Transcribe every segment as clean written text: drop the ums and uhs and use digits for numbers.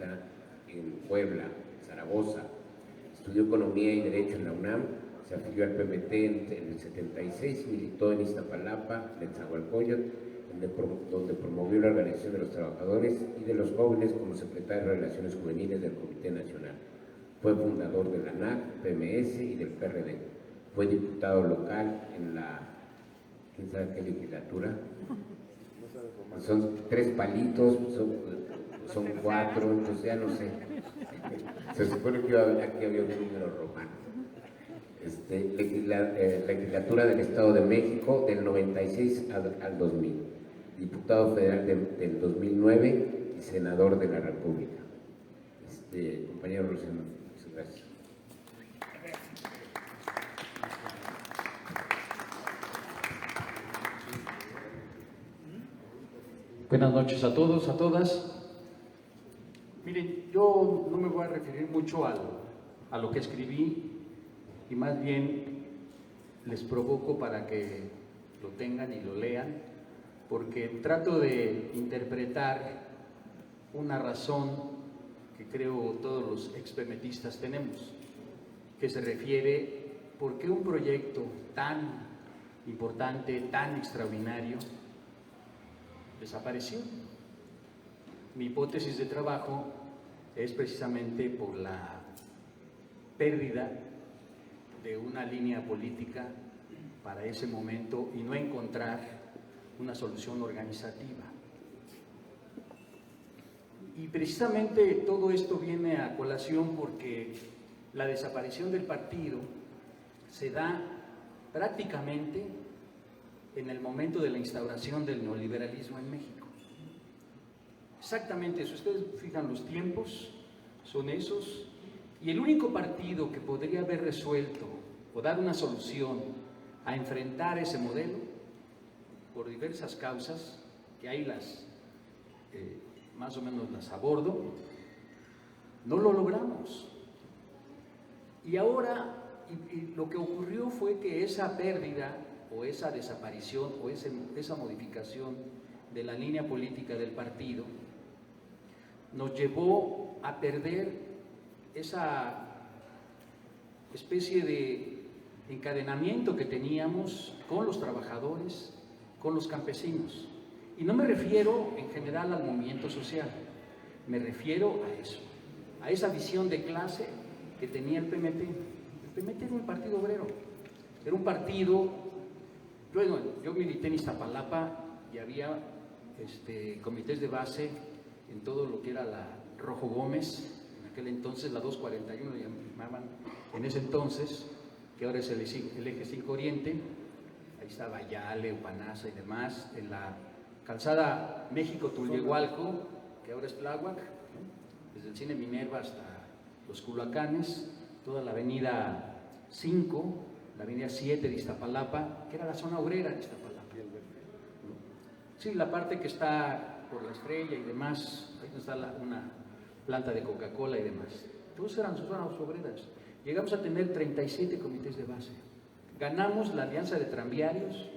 Ixtla, en Puebla, Zaragoza. Estudió Economía y Derecho en la UNAM, se afilió al PMT en el 76, militó en Iztapalapa, en Nezahualcóyotl, donde promovió la organización de los trabajadores y de los jóvenes como secretario de Relaciones Juveniles del Comité Nacional. Fue fundador de la ANAC, PMS y del PRD. Fue diputado local en la, ¿quién sabe qué legislatura? Son 3 palitos, son 4, entonces ya no sé. Se supone que aquí había un número romano. Legislatura del Estado de México del 96 al 2000. Diputado federal del 2009 y senador de la República. Compañero Rosendo, muchas gracias. Buenas noches a todos, a todas. Miren, yo no me voy a referir mucho a lo que escribí y más bien les provoco para que lo tengan y lo lean, porque trato de interpretar una razón que creo todos los expemetistas tenemos, que se refiere por qué un proyecto tan importante, tan extraordinario, desapareció. Mi hipótesis de trabajo es precisamente por la pérdida de una línea política para ese momento y no encontrar una solución organizativa. Y precisamente todo esto viene a colación porque la desaparición del partido se da prácticamente en el momento de la instauración del neoliberalismo en México. Exactamente eso, ustedes fijan los tiempos, son esos, y el único partido que podría haber resuelto o dar una solución a enfrentar ese modelo, por diversas causas, que hay más o menos las abordo, no lo logramos. Y ahora lo que ocurrió fue que esa pérdida o esa desaparición o esa modificación de la línea política del partido nos llevó a perder esa especie de encadenamiento que teníamos con los trabajadores, con los campesinos. Y no me refiero en general al movimiento social, me refiero a eso, a esa visión de clase que tenía el PMT. El PMT era un partido obrero, era un partido, bueno, yo milité en Iztapalapa y había comités de base en todo lo que era la Rojo Gómez, en aquel entonces la 241 le llamaban en ese entonces, que ahora es el eje 5 Oriente, ahí estaba Yale, Upanaza y demás, en la calzada México-Tulyehualco, que ahora es Tláhuac, desde el Cine Minerva hasta los Culhuacanes, toda la avenida 5, la avenida 7 de Iztapalapa, que era la zona obrera de Iztapalapa. Sí, la parte que está por la Estrella y demás, ahí está una planta de Coca-Cola y demás. Todos eran zonas obreras. Llegamos a tener 37 comités de base. Ganamos la alianza de tranviarios,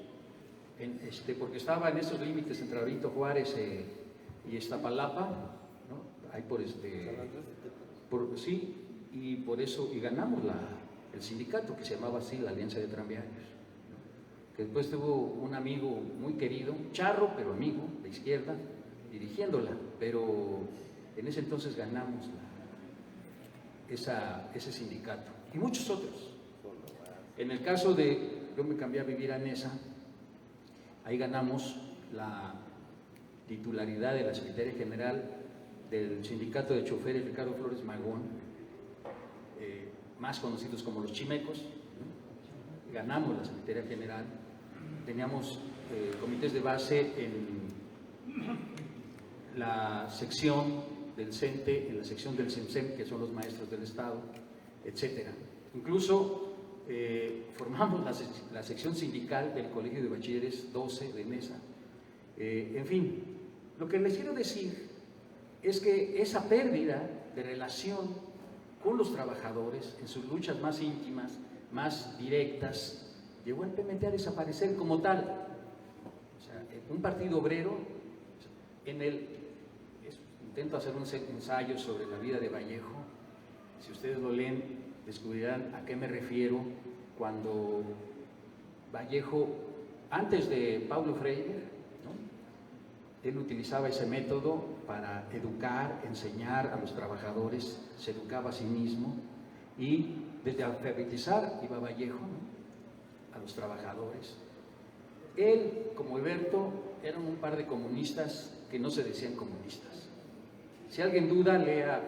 porque estaba en esos límites entre Benito Juárez y Iztapalapa, ¿no? Ahí sí, y por eso, y ganamos el sindicato que se llamaba así, la Alianza de Tranviarios, ¿no? Que después tuvo un amigo muy querido, charro, pero amigo, de izquierda, dirigiéndola, pero en ese entonces ganamos ese sindicato, y muchos otros. En el caso yo me cambié a vivir a Nesa, ahí ganamos la titularidad de la Secretaría General del Sindicato de Choferes Ricardo Flores Magón, más conocidos como los Chimecos, ¿no? Ganamos la Secretaría General, teníamos comités de base en la sección del CENTE, en la sección del CEMSEM, que son los maestros del Estado, etcétera. Incluso formamos la sección sindical del Colegio de Bachilleres 12 de Nesa. En fin, lo que les quiero decir es que esa pérdida de relación con los trabajadores en sus luchas más íntimas, más directas, llevó al PMT a desaparecer como tal. O sea, un partido obrero, intento hacer un ensayo sobre la vida de Vallejo. Si ustedes lo leen, descubrirán a qué me refiero cuando Vallejo, antes de Paulo Freire, ¿no?, él utilizaba ese método para educar, enseñar a los trabajadores, se educaba a sí mismo, y desde alfabetizar iba Vallejo, ¿no?, a los trabajadores. Él, como Heberto, eran un par de comunistas que no se decían comunistas. Si alguien duda, lea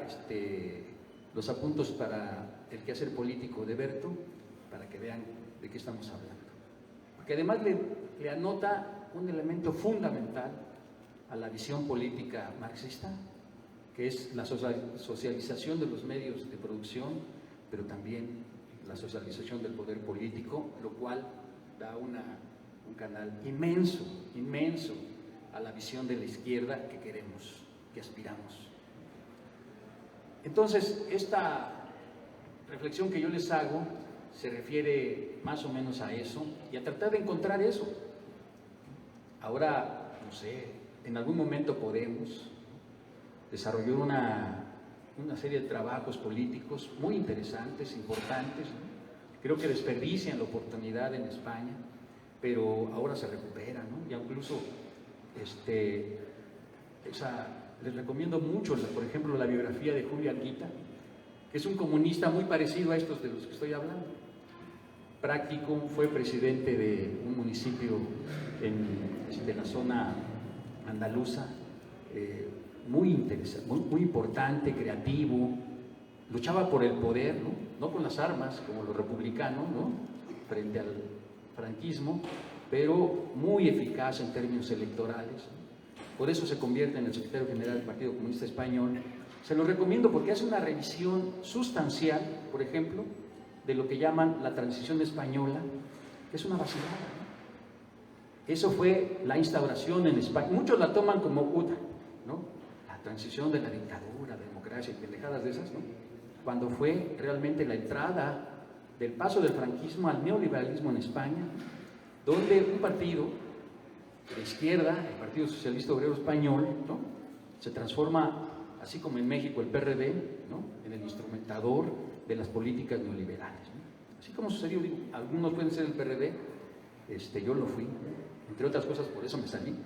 los apuntes para el quehacer político de Heberto, para que vean de qué estamos hablando. Porque además le anota un elemento fundamental a la visión política marxista, que es la socialización de los medios de producción, pero también la socialización del poder político, lo cual da un canal inmenso, inmenso a la visión de la izquierda que queremos, que aspiramos. Entonces, esta reflexión que yo les hago se refiere más o menos a eso y a tratar de encontrar eso. Ahora, no sé, en algún momento Podemos desarrolló una serie de trabajos políticos muy interesantes, importantes, ¿no? Creo que desperdician la oportunidad en España, pero ahora se recupera, ¿no? Y incluso les recomiendo mucho, por ejemplo, la biografía de Julio Anguita, que es un comunista muy parecido a estos de los que estoy hablando. Práctico, fue presidente de un municipio en la zona andaluza, muy interesante, muy importante, creativo, luchaba por el poder, no con las armas como los republicanos, ¿no?, frente al franquismo, pero muy eficaz en términos electorales. Por eso se convierte en el secretario general del Partido Comunista Español. Se lo recomiendo porque hace una revisión sustancial, por ejemplo, de lo que llaman la transición española, que es una vacilada, ¿no? Eso fue la instauración en España. Muchos la toman como UTA, ¿no?, la transición de la dictadura, democracia y pendejadas de esas, ¿no?, cuando fue realmente la entrada del paso del franquismo al neoliberalismo en España, donde un partido de izquierda, el Partido Socialista Obrero Español, ¿no?, se transforma, así como en México el PRD, ¿no?, en el instrumentador de las políticas neoliberales, ¿no? Así como sucedió, digo, algunos pueden ser el PRD, yo lo fui, entre otras cosas, por eso me salí,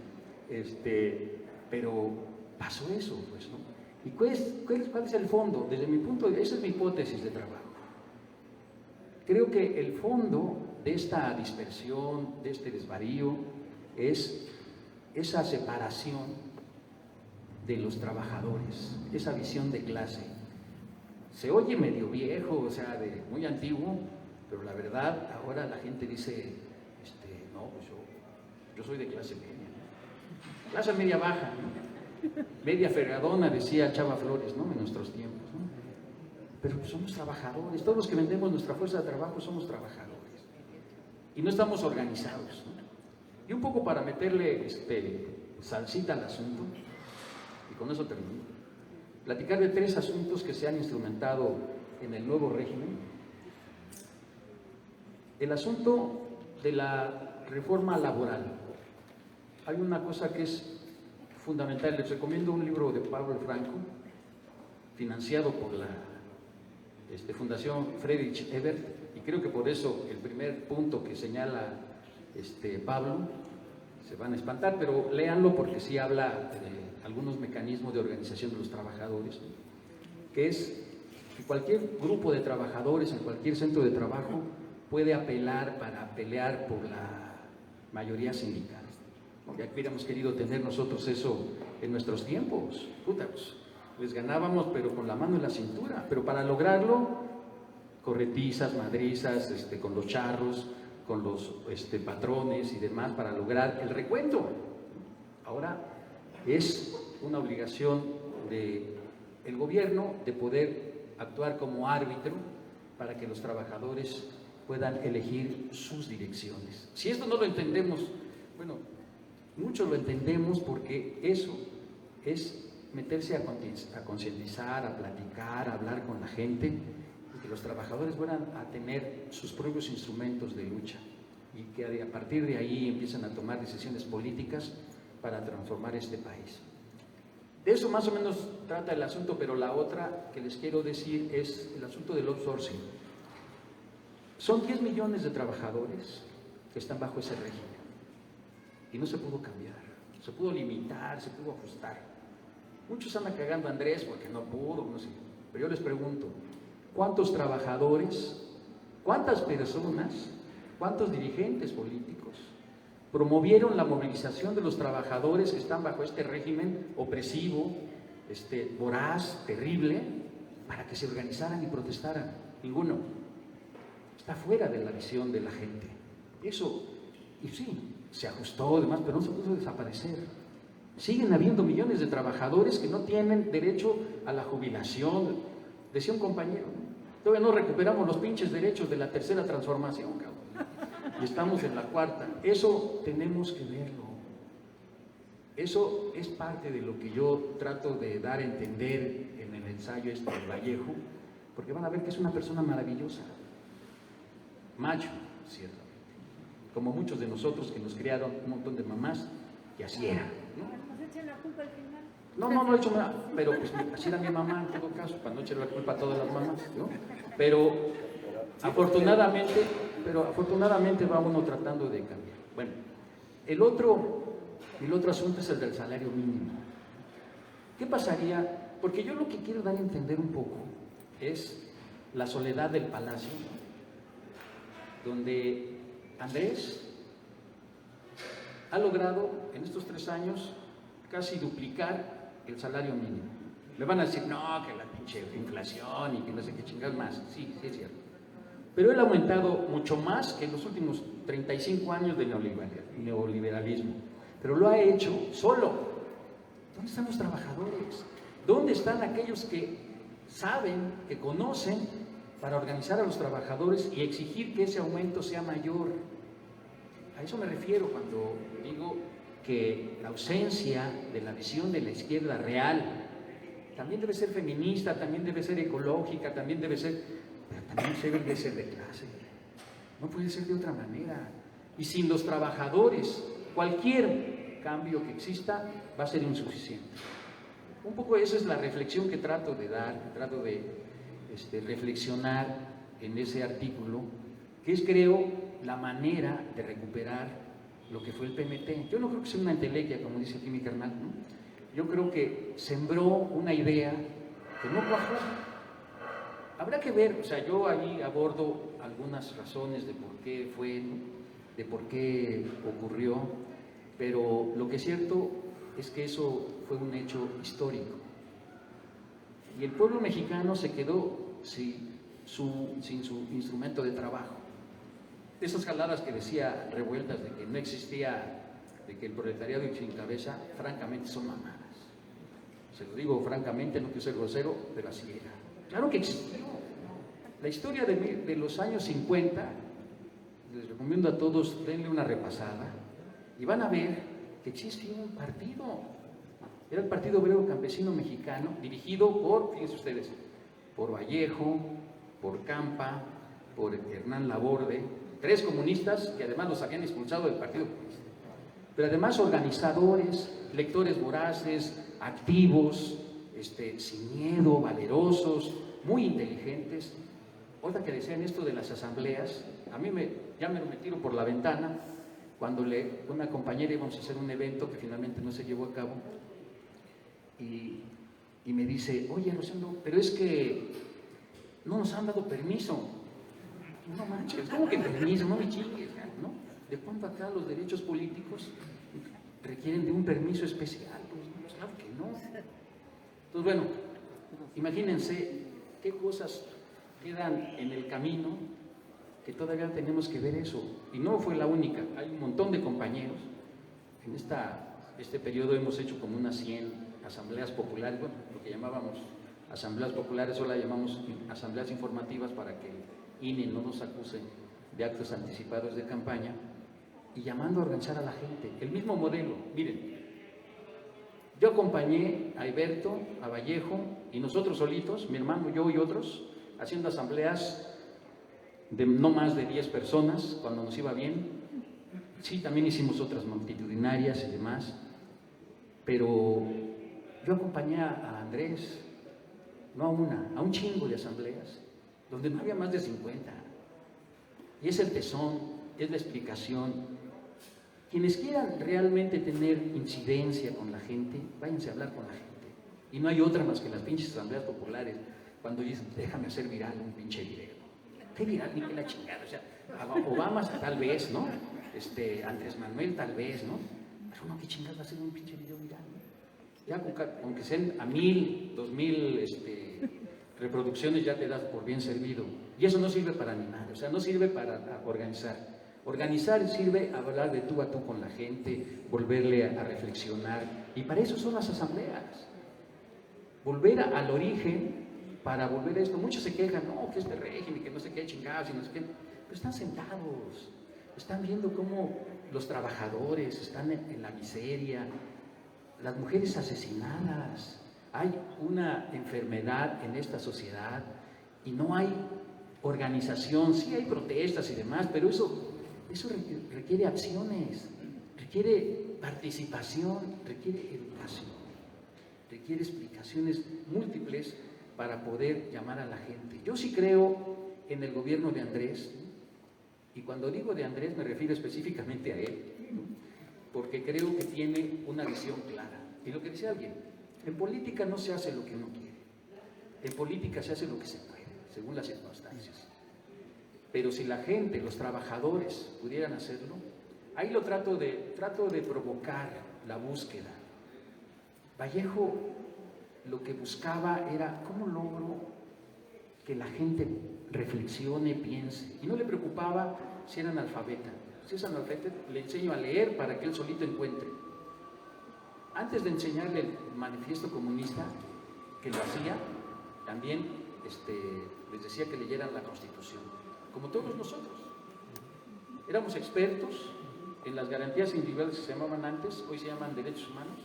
pero pasó eso, pues, ¿no? ¿Y cuál es el fondo? Desde mi punto de vista, esa es mi hipótesis de trabajo. Creo que el fondo de esta dispersión, de este desvarío, es esa separación de los trabajadores, esa visión de clase. Se oye medio viejo, o sea, muy antiguo, pero la verdad, ahora la gente dice, no, pues yo soy de clase media, ¿no?, clase media baja, ¿no?, media fregadona, decía Chava Flores, ¿no?, en nuestros tiempos, ¿no? Pero pues somos trabajadores, todos los que vendemos nuestra fuerza de trabajo somos trabajadores y no estamos organizados, ¿no? Y un poco para meterle salsita al asunto, y con eso termino, platicar de 3 asuntos que se han instrumentado en el nuevo régimen. El asunto de la reforma laboral. Hay una cosa que es fundamental. Les recomiendo un libro de Pablo Franco, financiado por la Fundación Friedrich Ebert, y creo que por eso el primer punto que señala Pablo, se van a espantar, pero léanlo porque sí habla de algunos mecanismos de organización de los trabajadores, que es que cualquier grupo de trabajadores en cualquier centro de trabajo puede apelar para pelear por la mayoría sindical. Ya hubiéramos querido tener nosotros eso en nuestros tiempos, puta, pues, les ganábamos pero con la mano en la cintura, pero para lograrlo, corretizas, madrizas, con los charros, con los patrones y demás, para lograr el recuento. Ahora es una obligación del gobierno de poder actuar como árbitro para que los trabajadores puedan elegir sus direcciones. Si esto no lo entendemos, bueno, muchos lo entendemos porque eso es meterse a concientizar, a platicar, a hablar con la gente, y que los trabajadores vuelvan a tener sus propios instrumentos de lucha y que a partir de ahí empiecen a tomar decisiones políticas para transformar este país. De eso más o menos trata el asunto, pero la otra que les quiero decir es el asunto del outsourcing. Son 10 millones de trabajadores que están bajo ese régimen y no se pudo cambiar, se pudo limitar, se pudo ajustar. Muchos andan cagando a Andrés porque no pudo, no sé. Pero yo les pregunto, ¿cuántos trabajadores, cuántas personas, cuántos dirigentes políticos promovieron la movilización de los trabajadores que están bajo este régimen opresivo, voraz, terrible, para que se organizaran y protestaran? Ninguno. Está fuera de la visión de la gente. Eso, y sí, se ajustó además, pero no se pudo desaparecer. Siguen habiendo millones de trabajadores que no tienen derecho a la jubilación. Decía un compañero, todavía no recuperamos los pinches derechos de la tercera transformación, cabrón. Y estamos en la cuarta. Eso tenemos que verlo. Eso es parte de lo que yo trato de dar a entender en el ensayo de Vallejo, porque van a ver que es una persona maravillosa, macho, ciertamente, como muchos de nosotros que nos criaron un montón de mamás, y así era, ¿no? ¿Nos echan la culpa al final? No he hecho nada, pero pues así era mi mamá en todo caso, para no echarle la culpa a todas las mamás, ¿no? Pero afortunadamente va uno tratando de cambiar. Bueno, el otro asunto es el del salario mínimo. ¿Qué pasaría? Porque yo lo que quiero dar a entender un poco es la soledad del palacio, donde Andrés ha logrado en estos 3 años casi duplicar el salario mínimo. Me van a decir, no, que la pinche inflación y que no sé qué chingados más. Sí, es cierto. Pero él ha aumentado mucho más que en los últimos 35 años de neoliberalismo. Pero lo ha hecho solo. ¿Dónde están los trabajadores? ¿Dónde están aquellos que saben, que conocen, para organizar a los trabajadores y exigir que ese aumento sea mayor? A eso me refiero cuando digo que la ausencia de la visión de la izquierda real también debe ser feminista, también debe ser ecológica, también debe ser, pero también debe ser de clase. No puede ser de otra manera. Y sin los trabajadores, cualquier cambio que exista va a ser insuficiente. Un poco esa es la reflexión que trato de dar, que trato de reflexionar en ese artículo, que es, creo, la manera de recuperar lo que fue el PMT. Yo no creo que sea una entelequia, como dice aquí mi carnal, ¿no? Yo creo que sembró una idea que no cuajó. Habrá que ver, o sea, yo ahí abordo algunas razones de por qué fue, de por qué ocurrió, pero lo que es cierto es que eso fue un hecho histórico. Y el pueblo mexicano se quedó sin su instrumento de trabajo. Esas jaladas que decía Revueltas de que no existía, de que el proletariado sin cabeza, francamente son mamadas. Se lo digo francamente, no quiero ser grosero, pero así era. Claro que existió. La historia de los años 50, les recomiendo a todos, denle una repasada y van a ver que existió un partido. Era el Partido Obrero Campesino Mexicano, dirigido por, fíjense ustedes, por Vallejo, por Campa, por Hernán Laborde, 3 comunistas que además los habían expulsado del Partido Comunista. Pero además organizadores, lectores voraces, activos, sin miedo, valerosos, muy inteligentes. Otra que decían esto de las asambleas, a mí ya me tiro por la ventana cuando una compañera íbamos a hacer un evento que finalmente no se llevó a cabo y me dice, oye Rosendo, pero es que no nos han dado permiso. No manches, ¿cómo que permiso? No me chingues, ¿no? ¿De cuándo acá los derechos políticos requieren de un permiso especial? Pues claro que no. Entonces, bueno, imagínense qué cosas quedan en el camino que todavía tenemos que ver eso. Y no fue la única, hay un montón de compañeros. En este periodo hemos hecho como unas 100 asambleas populares, bueno, lo que llamábamos asambleas populares, ahora la llamamos asambleas informativas para que INE no nos acuse de actos anticipados de campaña, y llamando a organizar a la gente. El mismo modelo, miren, yo acompañé a Alberto, a Vallejo y nosotros solitos, mi hermano, yo y otros, haciendo asambleas de no más de 10 personas cuando nos iba bien. Sí, también hicimos otras multitudinarias y demás, pero Yo acompañé a Andrés, no a una, a un chingo de asambleas, donde no había más de 50. Y es el tesón, es la explicación. Quienes quieran realmente tener incidencia con la gente, váyanse a hablar con la gente. Y no hay otra más que las pinches asambleas populares, cuando dicen, déjame hacer viral un pinche video. ¿Qué viral? Ni que la chingada. O sea, Obama tal vez, ¿no? Andrés Manuel tal vez, ¿no? Pero no, ¿qué chingados va a ser un pinche video viral? Ya aunque sean a 1000, 2000 reproducciones, ya te das por bien servido. Y eso no sirve para animar, o sea, no sirve para organizar. Organizar sirve a hablar de tú a tú con la gente, volverle a reflexionar. Y para eso son las asambleas. Volver al origen para volver a esto. Muchos se quejan, no, que este régimen, que no sé qué chingados y no sé qué. Pero están sentados, están viendo cómo los trabajadores están en la miseria, las mujeres asesinadas. Hay una enfermedad en esta sociedad y no hay organización. Sí hay protestas y demás, pero eso requiere acciones, requiere participación, requiere educación, requiere explicaciones múltiples para poder llamar a la gente. Yo sí creo en el gobierno de Andrés, y cuando digo de Andrés me refiero específicamente a él, porque creo que tiene una visión clara. Y lo que decía alguien, en política no se hace lo que uno quiere, en política se hace lo que se puede, según las circunstancias. Pero si la gente, los trabajadores pudieran hacerlo, ahí lo trato de provocar la búsqueda. Vallejo lo que buscaba era cómo logro que la gente reflexione, piense, y no le preocupaba si era analfabeta. Si es analfabeta, le enseño a leer para que él solito encuentre. Antes de enseñarle el manifiesto comunista, que lo hacía, también les decía que leyeran la Constitución, como todos nosotros. Éramos expertos en las garantías individuales que se llamaban antes, hoy se llaman derechos humanos,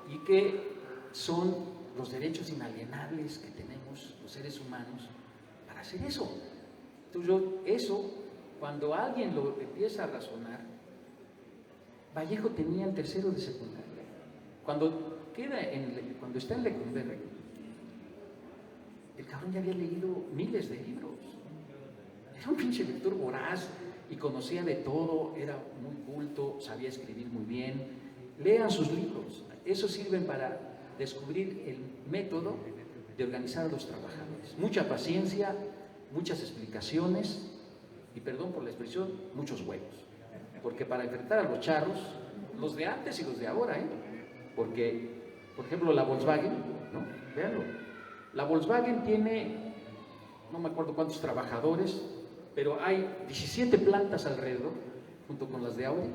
y que son los derechos inalienables que tenemos los seres humanos para hacer eso. Entonces cuando alguien lo empieza a razonar, Vallejo tenía el tercero de secundaria. Cuando está en Lecumberri, el cabrón ya había leído miles de libros. Era un pinche lector voraz y conocía de todo, era muy culto, sabía escribir muy bien. Lean sus libros, esos sirven para descubrir el método de organizar a los trabajadores. Mucha paciencia, muchas explicaciones y, perdón por la expresión, muchos huevos. Porque para enfrentar a los charros, los de antes y los de ahora, porque, por ejemplo, la Volkswagen, ¿no? Véanlo, la Volkswagen tiene, no me acuerdo cuántos trabajadores, pero hay 17 plantas alrededor, junto con las de Audi,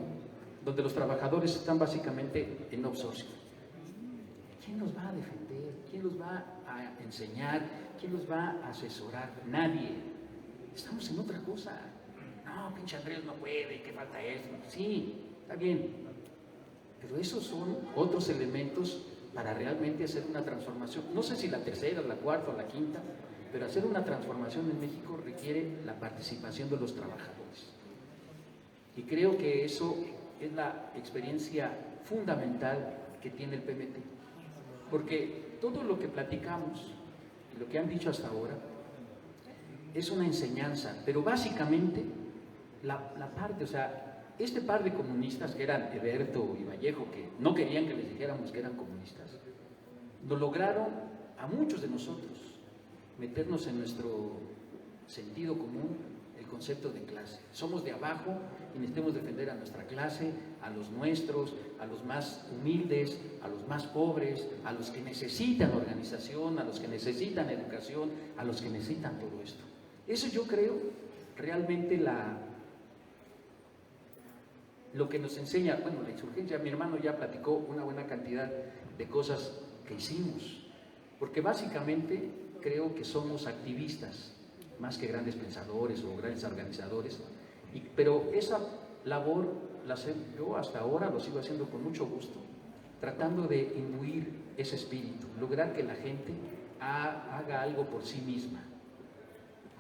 donde los trabajadores están básicamente en outsourcing. ¿Quién los va a defender? ¿Quién los va a enseñar? ¿Quién los va a asesorar? Nadie. Estamos en otra cosa. No, pinche Andrés no puede, que falta eso. Sí, está bien. Pero esos son otros elementos para realmente hacer una transformación. No sé si la tercera, la cuarta o la quinta, pero hacer una transformación en México requiere la participación de los trabajadores. Y creo que eso es la experiencia fundamental que tiene el PMT. Porque todo lo que platicamos, y lo que han dicho hasta ahora, es una enseñanza, pero básicamente la parte, o sea, este par de comunistas que eran Heberto y Vallejo, que no querían que les dijéramos que eran comunistas, lo lograron a muchos de nosotros meternos en nuestro sentido común el concepto de clase. Somos de abajo y necesitamos defender a nuestra clase, a los nuestros, a los más humildes, a los más pobres, a los que necesitan organización, a los que necesitan educación, a los que necesitan todo esto. Eso yo creo realmente lo que nos enseña, bueno, la insurgencia, mi hermano ya platicó una buena cantidad de cosas que hicimos, porque básicamente creo que somos activistas, más que grandes pensadores o grandes organizadores, pero esa labor yo hasta ahora lo sigo haciendo con mucho gusto, tratando de imbuir ese espíritu, lograr que la gente haga algo por sí misma,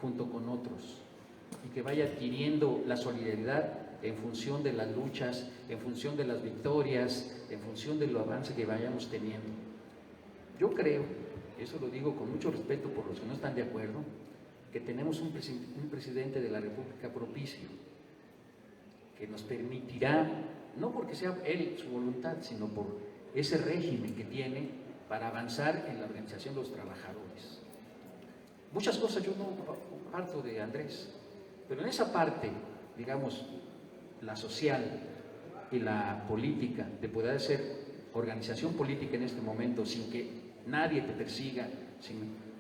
junto con otros, y que vaya adquiriendo la solidaridad en función de las luchas, en función de las victorias, en función del avance que vayamos teniendo. Yo creo, eso lo digo con mucho respeto por los que no están de acuerdo, que tenemos un presidente de la República propicio, que nos permitirá, no porque sea él su voluntad, sino por ese régimen que tiene para avanzar en la organización de los trabajadores. Muchas cosas yo no parto de Andrés, pero en esa parte, digamos, la social y la política, de poder hacer organización política en este momento sin que nadie te persiga,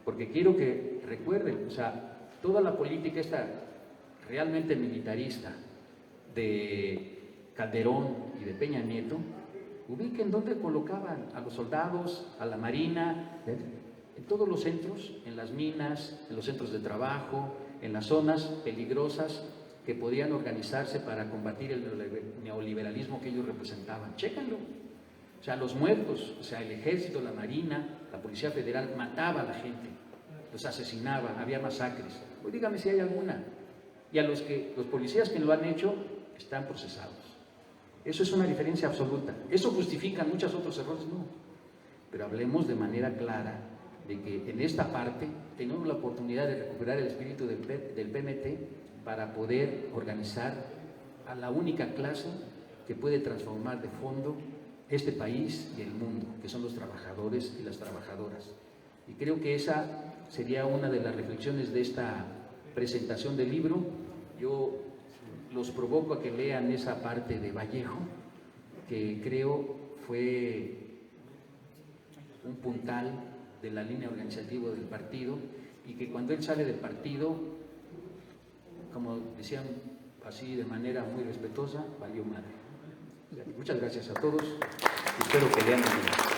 porque quiero que recuerden, o sea, toda la política esta realmente militarista de Calderón y de Peña Nieto, ubiquen dónde colocaban a los soldados, a la marina, en todos los centros, en las minas, en los centros de trabajo, en las zonas peligrosas que podían organizarse para combatir el neoliberalismo que ellos representaban. Chéquenlo. O sea, los muertos, o sea, el ejército, la marina, la policía federal mataba a la gente, los asesinaba, había masacres. Pues dígame si hay alguna. Y a los policías que lo han hecho están procesados. Eso es una diferencia absoluta. ¿Eso justifica muchos otros errores? No. Pero hablemos de manera clara de que en esta parte tenemos la oportunidad de recuperar el espíritu del PMT para poder organizar a la única clase que puede transformar de fondo este país y el mundo, que son los trabajadores y las trabajadoras. Y creo que esa sería una de las reflexiones de esta presentación del libro. Yo los provoco a que lean esa parte de Vallejo, que creo fue un puntal de la línea organizativa del partido, y que cuando él sale del partido, como decían así de manera muy respetuosa, valió madre. Muchas gracias a todos y espero que lean el libro.